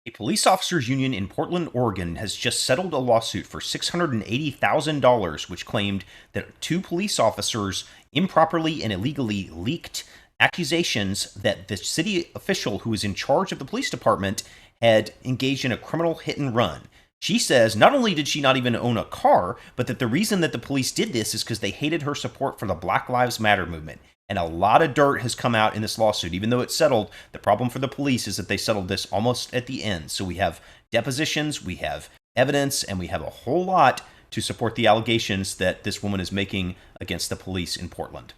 A police officers union in Portland, Oregon has just settled a lawsuit for $680,000, which claimed that two police officers improperly and illegally leaked accusations that the city official who was in charge of the police department had engaged in a criminal hit and run. She says not only did she not even own a car, but that the reason that the police did this is because they hated her support for the Black Lives Matter movement. And a lot of dirt has come out in this lawsuit. Even though it's settled, the problem for the police is that they settled this almost at the end. So we have depositions, we have evidence, and we have a whole lot to support the allegations that this woman is making against the police in Portland.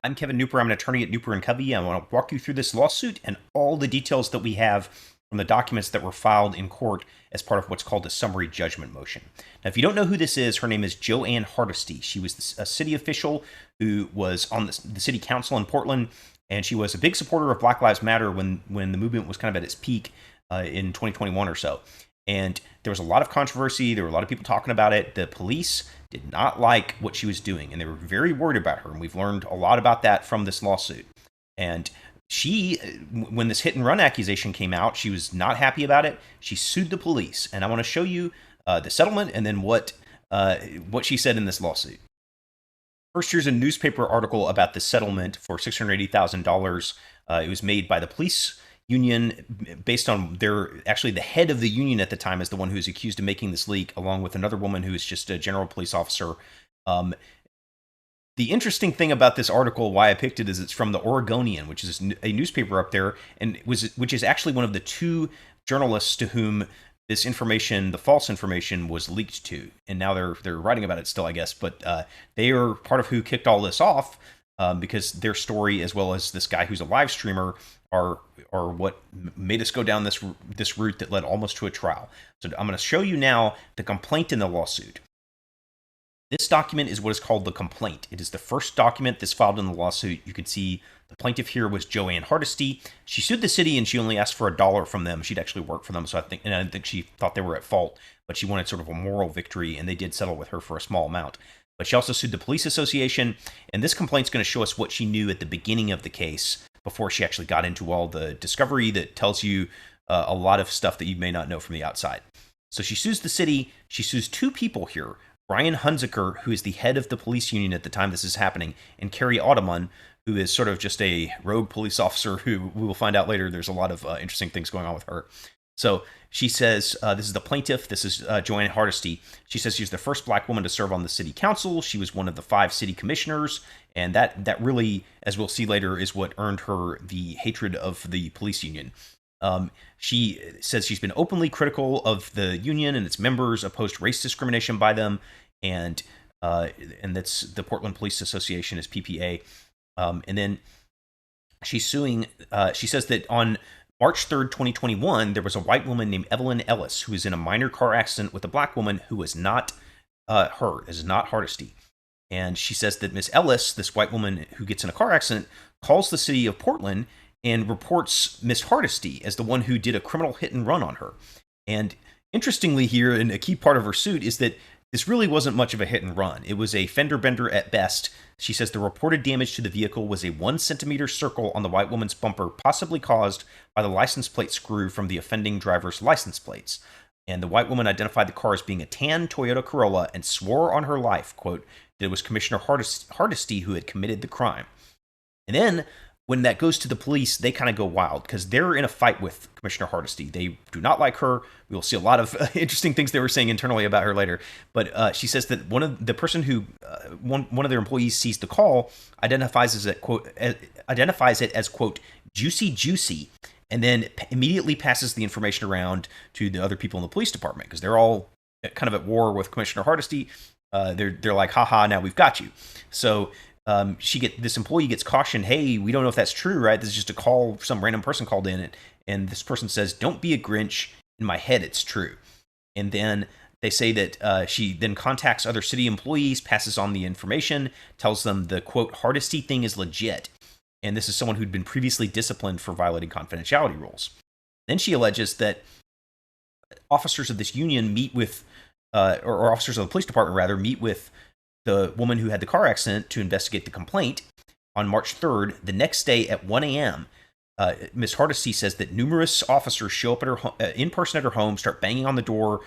I'm Kevin Kneupper. I'm an attorney at Kneupper & Covey. I want to walk you through this lawsuit and all the details that we have from the documents that were filed in court as part of what's called a summary judgment motion. Now, if you don't know who this is, her name is Jo Ann Hardesty. She was a city official who was on the city council in Portland, and she was a big supporter of Black Lives Matter when the movement was kind of at its peak in 2021 or so. And there was a lot of controversy. There were a lot of people talking about it. The police did not like what she was doing, and they were very worried about her. And we've learned a lot about that from this lawsuit. And she, when this hit and run accusation came out, she was not happy about it. She sued the police, and I want to show you the settlement and then what she said in this lawsuit. First, here's a newspaper article about the settlement for $680,000. It was made by the police union based on actually the head of the union at the time is the one who was accused of making this leak, along with another woman who is just a general police officer. The interesting thing about this article, why I picked it, is it's from the Oregonian, which is a newspaper up there, and which is actually one of the two journalists to whom this information, the false information, was leaked to. And now they're writing about it still, I guess. But they are part of who kicked all this off because their story, as well as this guy who's a live streamer, are what made us go down this route that led almost to a trial. So I'm going to show you now the complaint in the lawsuit. This document is what is called the complaint. It is the first document that's filed in the lawsuit. You can see the plaintiff here was Jo Ann Hardesty. She sued the city and she only asked for $1 from them. She'd actually worked for them, so I think she thought they were at fault, but she wanted sort of a moral victory, and they did settle with her for a small amount. But she also sued the police association, and this complaint's going to show us what she knew at the beginning of the case before she actually got into all the discovery that tells you a lot of stuff that you may not know from the outside. So she sues the city. She sues two people here. Brian Hunziker, who is the head of the police union at the time this is happening, and Carrie Audeman, who is sort of just a rogue police officer who we will find out later there's a lot of interesting things going on with her. So she says, this is the plaintiff, this is Jo Ann Hardesty. She says she's the first black woman to serve on the city council. She was one of the 5 city commissioners, and that really, as we'll see later, is what earned her the hatred of the police union. She says she's been openly critical of the union and its members, opposed race discrimination by them, and that's the Portland Police Association is PPA. And then she's suing. She says that on March 3rd, 2021, there was a white woman named Evelyn Ellis who was in a minor car accident with a black woman who was not her, is not Hardesty. And she says that Miss Ellis, this white woman who gets in a car accident, calls the city of Portland and reports Miss Hardesty as the one who did a criminal hit and run on her. And interestingly here, and a key part of her suit, is that this really wasn't much of a hit and run. It was a fender bender at best. She says the reported damage to the vehicle was a 1-centimeter circle on the white woman's bumper, possibly caused by the license plate screw from the offending driver's license plates. And the white woman identified the car as being a tan Toyota Corolla and swore on her life, quote, that it was Commissioner Hardesty who had committed the crime. And then when that goes to the police, they kind of go wild because they're in a fight with Commissioner Hardesty. They do not like her. We will see a lot of interesting things they were saying internally about her later. But she says that one of the person who one of their employees sees the call identifies it as quote juicy, and then immediately passes the information around to the other people in the police department because they're all kind of at war with Commissioner Hardesty. They're like, haha, now we've got you. So this employee gets cautioned, hey, we don't know if that's true, right? This is just a call, some random person called in, and this person says, don't be a Grinch. In my head, it's true. And then they say that she then contacts other city employees, passes on the information, tells them the, quote, Hardesty thing is legit. And this is someone who'd been previously disciplined for violating confidentiality rules. Then she alleges that officers of this union meet with, or officers of the police department, rather, meet with the woman who had the car accident to investigate the complaint on March 3rd. The next day at 1 a.m., Miss Hardesty says that numerous officers show up at her in person at her home, start banging on the door,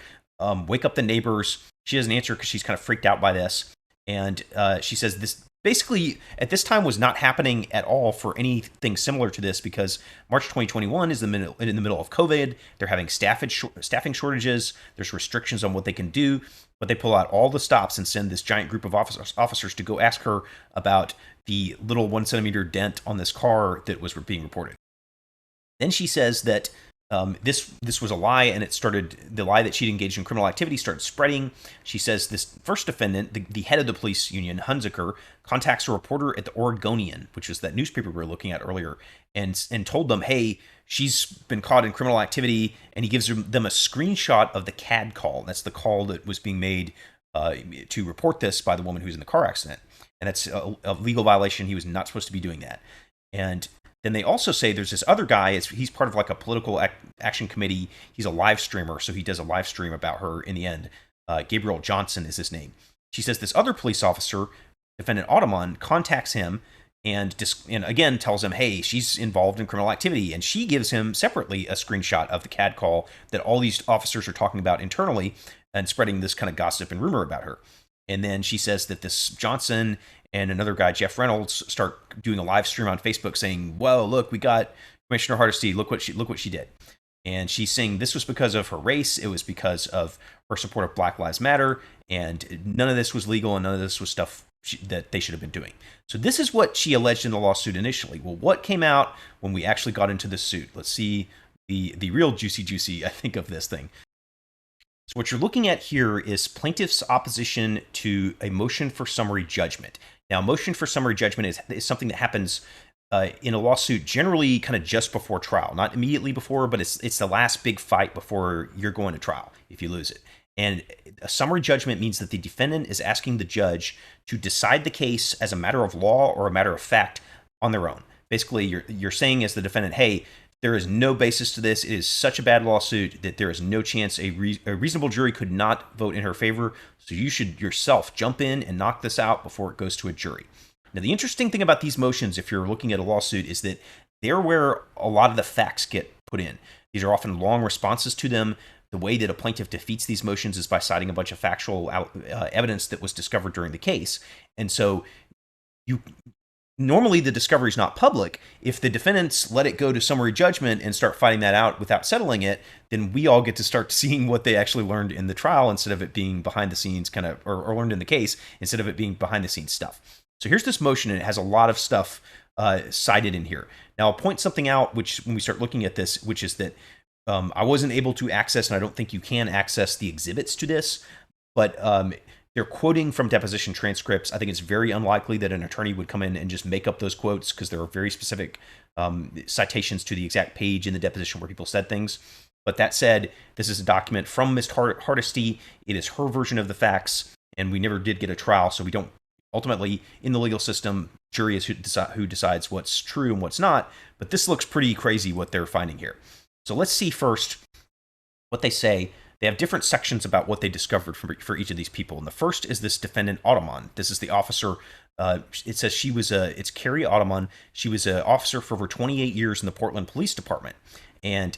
wake up the neighbors. She doesn't answer because she's kind of freaked out by this. And she says this basically at this time was not happening at all for anything similar to this, because March 2021 is in the middle of COVID. They're having staffing shortages. There's restrictions on what they can do, but they pull out all the stops and send this giant group of officers to go ask her about the little 1 centimeter dent on this car that was being reported. Then she says that this was a lie, and the lie that she'd engaged in criminal activity started spreading. She says this first defendant, the head of the police union, Hunziker, contacts a reporter at the Oregonian, which is that newspaper we were looking at earlier, and told them, hey, she's been caught in criminal activity, and he gives them a screenshot of the CAD call. That's the call that was being made to report this by the woman who's in the car accident. And that's a legal violation. He was not supposed to be doing that. And then they also say there's this other guy. He's part of like a political action committee. He's a live streamer, so he does a live stream about her in the end. Gabriel Johnson is his name. She says this other police officer, defendant Ottoman, contacts him and again tells him, hey, she's involved in criminal activity. And she gives him separately a screenshot of the CAD call that all these officers are talking about internally and spreading this kind of gossip and rumor about her. And then she says that this Johnson and another guy, Jeff Reynolds, start doing a live stream on Facebook saying, whoa, look, we got Commissioner Hardesty. Look what she did. And she's saying this was because of her race. It was because of her support of Black Lives Matter. And none of this was legal, and none of this was stuff that they should have been doing. So this is what she alleged in the lawsuit initially. Well, what came out when we actually got into the suit? Let's see the real juicy, I think, of this thing. So what you're looking at here is plaintiff's opposition to a motion for summary judgment. Now, motion for summary judgment is something that happens in a lawsuit generally kind of just before trial, not immediately before, but it's the last big fight before you're going to trial if you lose it. And a summary judgment means that the defendant is asking the judge to decide the case as a matter of law or a matter of fact on their own. Basically, you're saying as the defendant, hey, there is no basis to this. It is such a bad lawsuit that there is no chance a reasonable jury could not vote in her favor. So you should yourself jump in and knock this out before it goes to a jury. Now, the interesting thing about these motions, if you're looking at a lawsuit, is that they're where a lot of the facts get put in. These are often long responses to them. The way that a plaintiff defeats these motions is by citing a bunch of factual evidence that was discovered during the case. And so normally the discovery is not public. If the defendants let it go to summary judgment and start fighting that out without settling it, then we all get to start seeing what they actually learned in the trial instead of it being behind the scenes kind of, or learned in the case instead of it being behind the scenes stuff. So here's this motion, and it has a lot of stuff cited in here. Now I'll point something out, which when we start looking at this, which is that I wasn't able to access, and I don't think you can access the exhibits to this, but they're quoting from deposition transcripts. I think it's very unlikely that an attorney would come in and just make up those quotes, because there are very specific citations to the exact page in the deposition where people said things. But that said, this is a document from Ms. Hardesty. It is her version of the facts, and we never did get a trial, so we don't ultimately, in the legal system, jury is who decides what's true and what's not. But this looks pretty crazy what they're finding here. So let's see first what they say. They have different sections about what they discovered for each of these people. And the first is this defendant, Ottoman. This is the officer. It says it's Carrie Ottoman. She was an officer for over 28 years in the Portland Police Department. And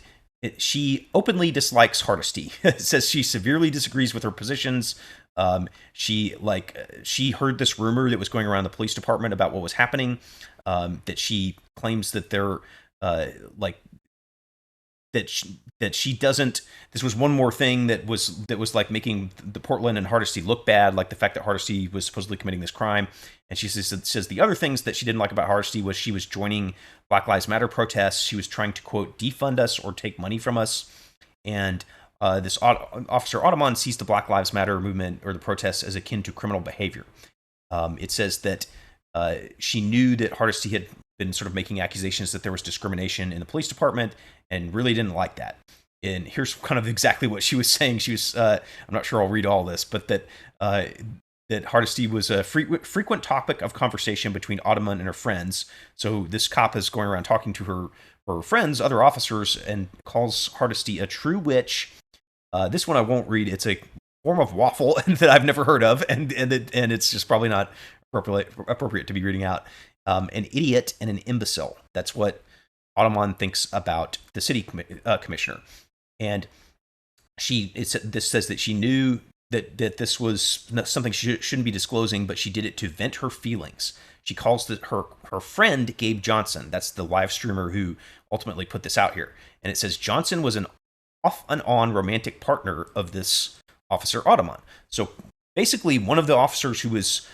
she openly dislikes Hardesty. It says she severely disagrees with her positions. She heard this rumor that was going around the police department about what was happening, that she claims that they're that she doesn't. This was one more thing that was like making the Portland and Hardesty look bad, like the fact that Hardesty was supposedly committing this crime. And she says the other things that she didn't like about Hardesty was she was joining Black Lives Matter protests. She was trying to, quote, defund us or take money from us. And this officer Ottoman sees the Black Lives Matter movement or the protests as akin to criminal behavior. It says that she knew that Hardesty had been sort of making accusations that there was discrimination in the police department and really didn't like that. And here's kind of exactly what she was saying. She was, I'm not sure I'll read all this, but that Hardesty was a frequent topic of conversation between Ottoman and her friends. So this cop is going around talking to her friends, other officers, and calls Hardesty a true witch. This one I won't read. It's a form of waffle that I've never heard of, and it's just probably not appropriate to be reading out. An idiot and an imbecile. That's what Audemars thinks about the city commissioner. And this says that she knew that this was something she shouldn't be disclosing, but she did it to vent her feelings. She calls her friend Gabe Johnson. That's the live streamer who ultimately put this out here. And it says Johnson was an off and on romantic partner of this officer Audemars. So basically, one of the officers who was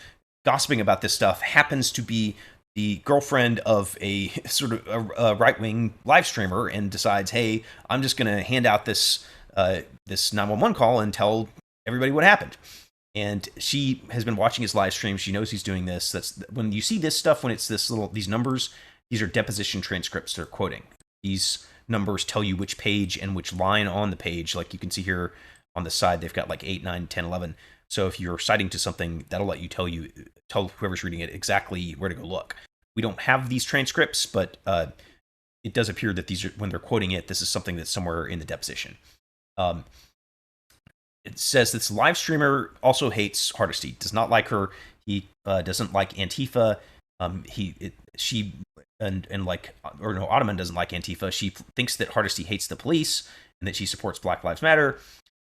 gossiping about this stuff happens to be the girlfriend of a sort of a right-wing live streamer, and decides, hey, I'm just going to hand out this 911 call and tell everybody what happened. And she has been watching his live stream. She knows he's doing this. That's when you see this stuff, when it's these numbers, these are deposition transcripts they're quoting. These numbers tell you which page and which line on the page. Like you can see here on the side, they've got like 8, 9, 10, 11. So if you're citing to something, that'll let you tell whoever's reading it exactly where to go look. We don't have these transcripts, but it does appear that these are, when they're quoting it, this is something that's somewhere in the deposition. It says this live streamer also hates Hardesty, does not like her. He doesn't like Antifa. Audemars doesn't like Antifa. She thinks that Hardesty hates the police and that she supports Black Lives Matter.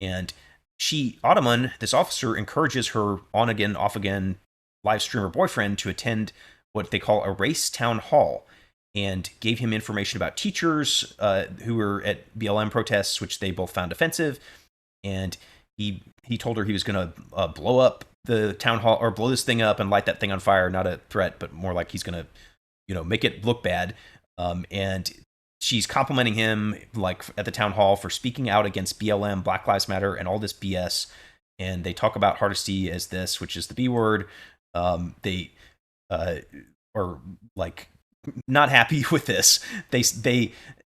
And Audemars, this officer, encourages her on again, off again live streamer boyfriend to attend what they call a race town hall, and gave him information about teachers who were at BLM protests, which they both found offensive. And he told her he was going to blow up the town hall, or blow this thing up and light that thing on fire. Not a threat, but more like he's going to, make it look bad. And she's complimenting him, like at the town hall, for speaking out against BLM, Black Lives Matter, and all this BS. And they talk about Hardesty as this, which is the B word. They are like not happy with this.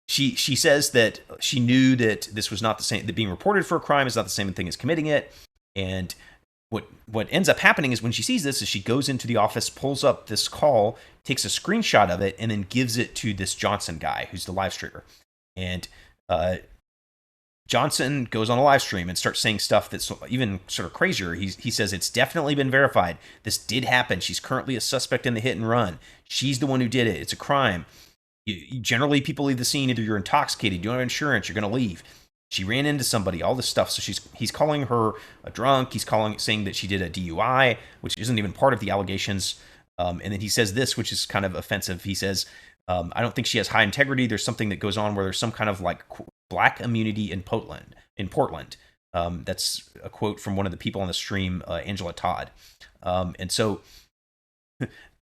She says that she knew that this was not the same, that being reported for a crime is not the same thing as committing it. And what ends up happening is when she sees this, is she goes into the office, pulls up this call, takes a screenshot of it, and then gives it to this Johnson guy, who's the live streamer. And Johnson goes on a live stream and starts saying stuff that's even sort of crazier. He says it's definitely been verified. This did happen. She's currently a suspect in the hit and run. She's the one who did it. It's a crime. Generally, people leave the scene either you're intoxicated, you don't have insurance, you're going to leave. She ran into somebody, all this stuff. So he's calling her a drunk. He's saying that she did a DUI, which isn't even part of the allegations. And then he says this, which is kind of offensive. He says, I don't think she has high integrity. There's something that goes on where there's some kind of like black immunity in Portland. That's a quote from one of the people on the stream, Angela Todd. And so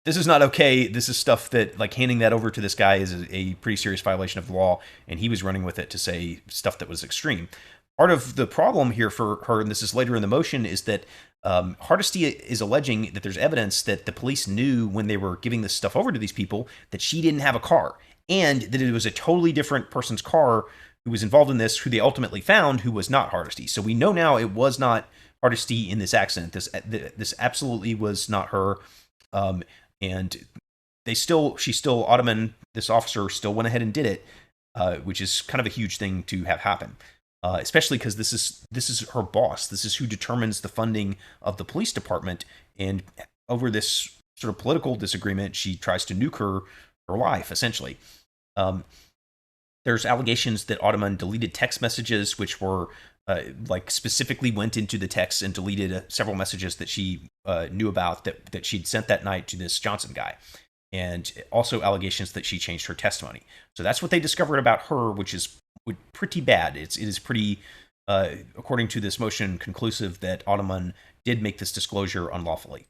this is not okay. This is stuff that, like, handing that over to this guy is a pretty serious violation of the law, and he was running with it to say stuff that was extreme. Part of the problem here for her, and this is later in the motion, is that Hardesty is alleging that there's evidence that the police knew when they were giving this stuff over to these people that she didn't have a car, and that it was a totally different person's car who was involved in this, who they ultimately found, who was not Hardesty. So we know now it was not Hardesty in this accident. This absolutely was not her. And Audemars, this officer, still went ahead and did it, which is kind of a huge thing to have happen, especially because this is her boss. This is who determines the funding of the police department. And over this sort of political disagreement, she tries to nuke her life, essentially. There's allegations that Audemars deleted text messages, which were specifically went into the text and deleted several messages that she knew about that she'd sent that night to this Johnson guy. And also allegations that she changed her testimony. So that's what they discovered about her, which is pretty bad. It is pretty, according to this motion, conclusive that Audemars did make this disclosure unlawfully.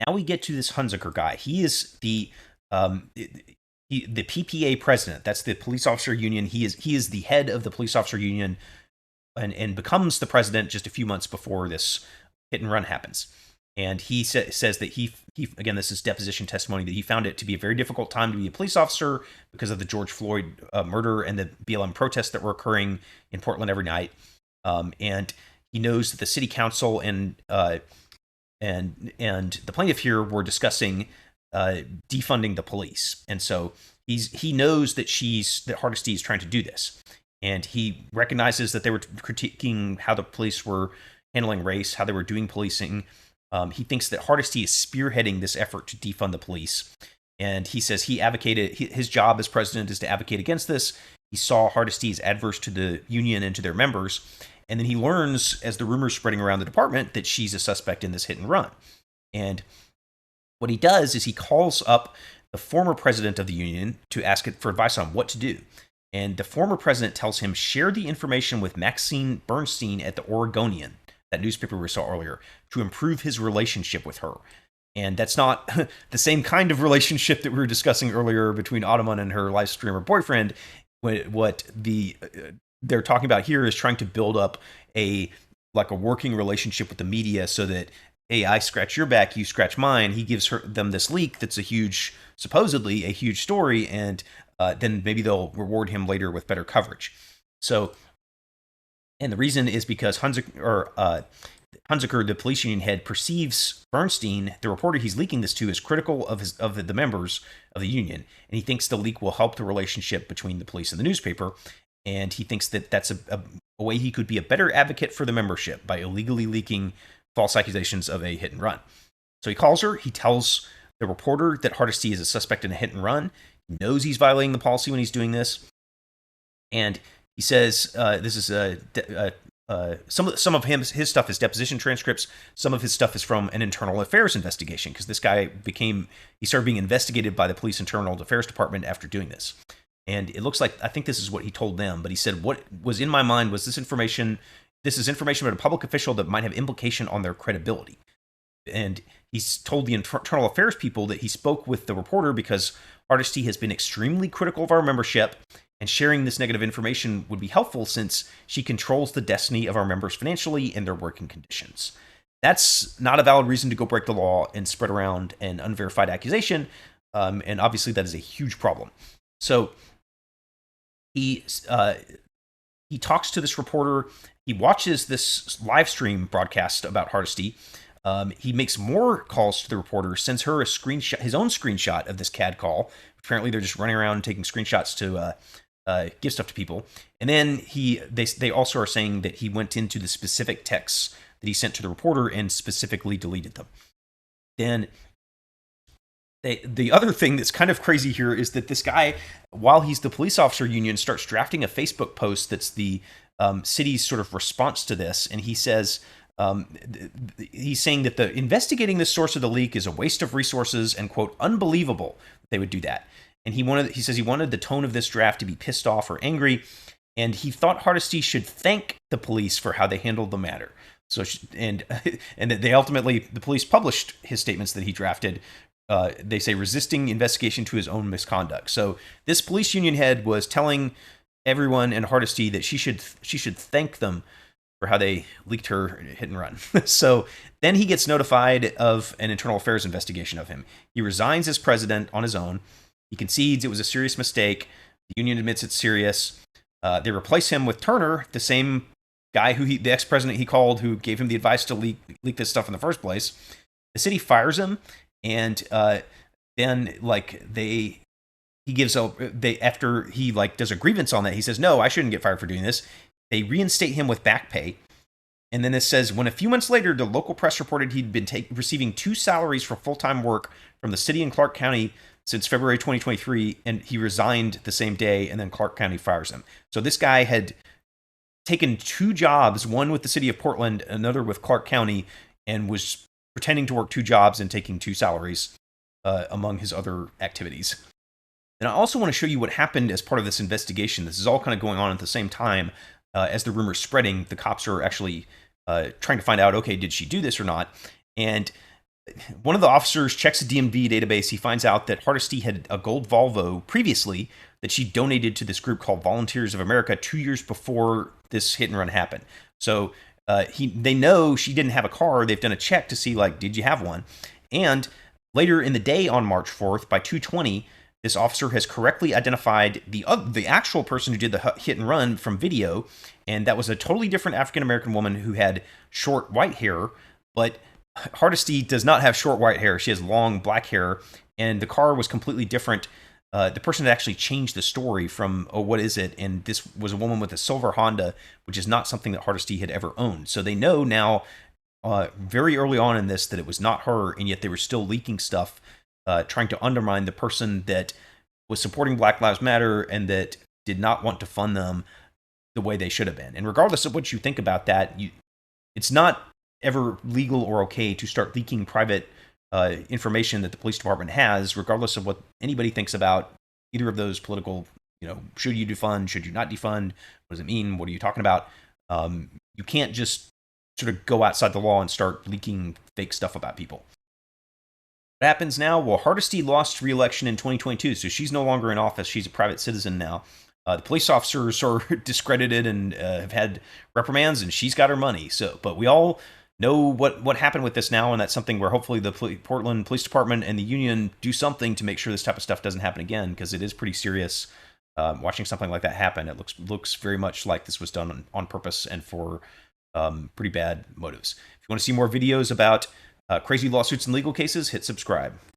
Now we get to this Hunziker guy. He is the PPA president. That's the police officer union. He is the head of the police officer union, and becomes the president just a few months before this hit and run happens. And he says that he again, this is deposition testimony, that he found it to be a very difficult time to be a police officer because of the George Floyd murder and the BLM protests that were occurring in Portland every night. And he knows that the city council and the plaintiff here were discussing defunding the police. And so he knows that Hardesty is trying to do this. And he recognizes that they were critiquing how the police were handling race, how they were doing policing. He thinks that Hardesty is spearheading this effort to defund the police. And he says he advocated, his job as president is to advocate against this. He saw Hardesty as adverse to the union and to their members. And then he learns, as the rumors spreading around the department, that she's a suspect in this hit and run. And what he does is he calls up the former president of the union to ask it for advice on what to do. And the former president tells him, share the information with Maxine Bernstein at the Oregonian, that newspaper we saw earlier, to improve his relationship with her. And that's not the same kind of relationship that we were discussing earlier between Autumn and her live streamer boyfriend. What they're talking about here is trying to build up a working relationship with the media so that, hey, I scratch your back, you scratch mine. He gives them this leak that's supposedly a huge story, and then maybe they'll reward him later with better coverage. So, and the reason is because Hunziker, the police union head, perceives Bernstein, the reporter he's leaking this to, as critical of the members of the union, and he thinks the leak will help the relationship between the police and the newspaper, and he thinks that that's a way he could be a better advocate for the membership by illegally leaking false accusations of a hit and run. So he calls her. He tells the reporter that Hardesty is a suspect in a hit and run. He knows he's violating the policy when he's doing this, and he says this is some of his stuff is deposition transcripts. Some of his stuff is from an internal affairs investigation, because this guy he started being investigated by the police internal affairs department after doing this. And it looks like, I think this is what he told them, but he said, what was in my mind was this is information about a public official that might have implication on their credibility. And he's told the internal affairs people that he spoke with the reporter because Hardesty has been extremely critical of our membership, and sharing this negative information would be helpful since she controls the destiny of our members financially and their working conditions. That's not a valid reason to go break the law and spread around an unverified accusation, and obviously that is a huge problem. So he talks to this reporter. He watches this live stream broadcast about Hardesty. He makes more calls to the reporter, sends her his own screenshot of this CAD call. Apparently, they're just running around taking screenshots to give stuff to people. And then they also are saying that he went into the specific texts that he sent to the reporter and specifically deleted them. Then the other thing that's kind of crazy here is that this guy, while he's the police officer union, starts drafting a Facebook post that's the city's sort of response to this. And he says, he's saying that the investigating the source of the leak is a waste of resources and, quote, unbelievable that they would do that. And he says he wanted the tone of this draft to be pissed off or angry. And he thought Hardesty should thank the police for how they handled the matter. So, and that the police published his statements that he drafted. They say resisting investigation to his own misconduct. So this police union head was telling everyone and Hardesty that she should thank them for how they leaked her hit and run. So then he gets notified of an internal affairs investigation of him. He resigns as president on his own. He concedes it was a serious mistake. The union admits it's serious. They replace him with Turner, the same guy the ex-president he called, who gave him the advice to leak this stuff in the first place. The city fires him. And then after he does a grievance on that, he says, no, I shouldn't get fired for doing this. They reinstate him with back pay. And then this says, when a few months later, the local press reported he'd been receiving 2 salaries for full-time work from the city in Clark County since February 2023, and he resigned the same day, and then Clark County fires him. So this guy had taken 2 jobs, one with the city of Portland, another with Clark County, and was pretending to work 2 jobs and taking 2 salaries among his other activities. And I also want to show you what happened as part of this investigation. This is all kind of going on at the same time as the rumor's spreading. The cops are actually trying to find out, okay, did she do this or not? And one of the officers checks the DMV database. He finds out that Hardesty had a gold Volvo previously that she donated to this group called Volunteers of America 2 years before this hit and run happened. So they know she didn't have a car. They've done a check to see, did you have one? And later in the day on March 4th, by 2:20, this officer has correctly identified the actual person who did the hit and run from video, and that was a totally different African-American woman who had short white hair, but Hardesty does not have short white hair. She has long black hair, and the car was completely different. The person had actually changed the story from, oh, what is it? And this was a woman with a silver Honda, which is not something that Hardesty had ever owned. So they know now, very early on in this, that it was not her, and yet they were still leaking stuff trying to undermine the person that was supporting Black Lives Matter and that did not want to fund them the way they should have been. And regardless of what you think about that, it's not ever legal or okay to start leaking private information that the police department has, regardless of what anybody thinks about either of those political, should you defund, should you not defund, what does it mean, what are you talking about? You can't just sort of go outside the law and start leaking fake stuff about people. What happens now? Well, Hardesty lost re-election in 2022, so she's no longer in office. She's a private citizen now. The police officers are discredited and have had reprimands, and she's got her money. But we all know what happened with this now, and that's something where hopefully the Portland Police Department and the union do something to make sure this type of stuff doesn't happen again, because it is pretty serious. Watching something like that happen, it looks very much like this was done on purpose and for pretty bad motives. If you want to see more videos about crazy lawsuits and legal cases, hit subscribe.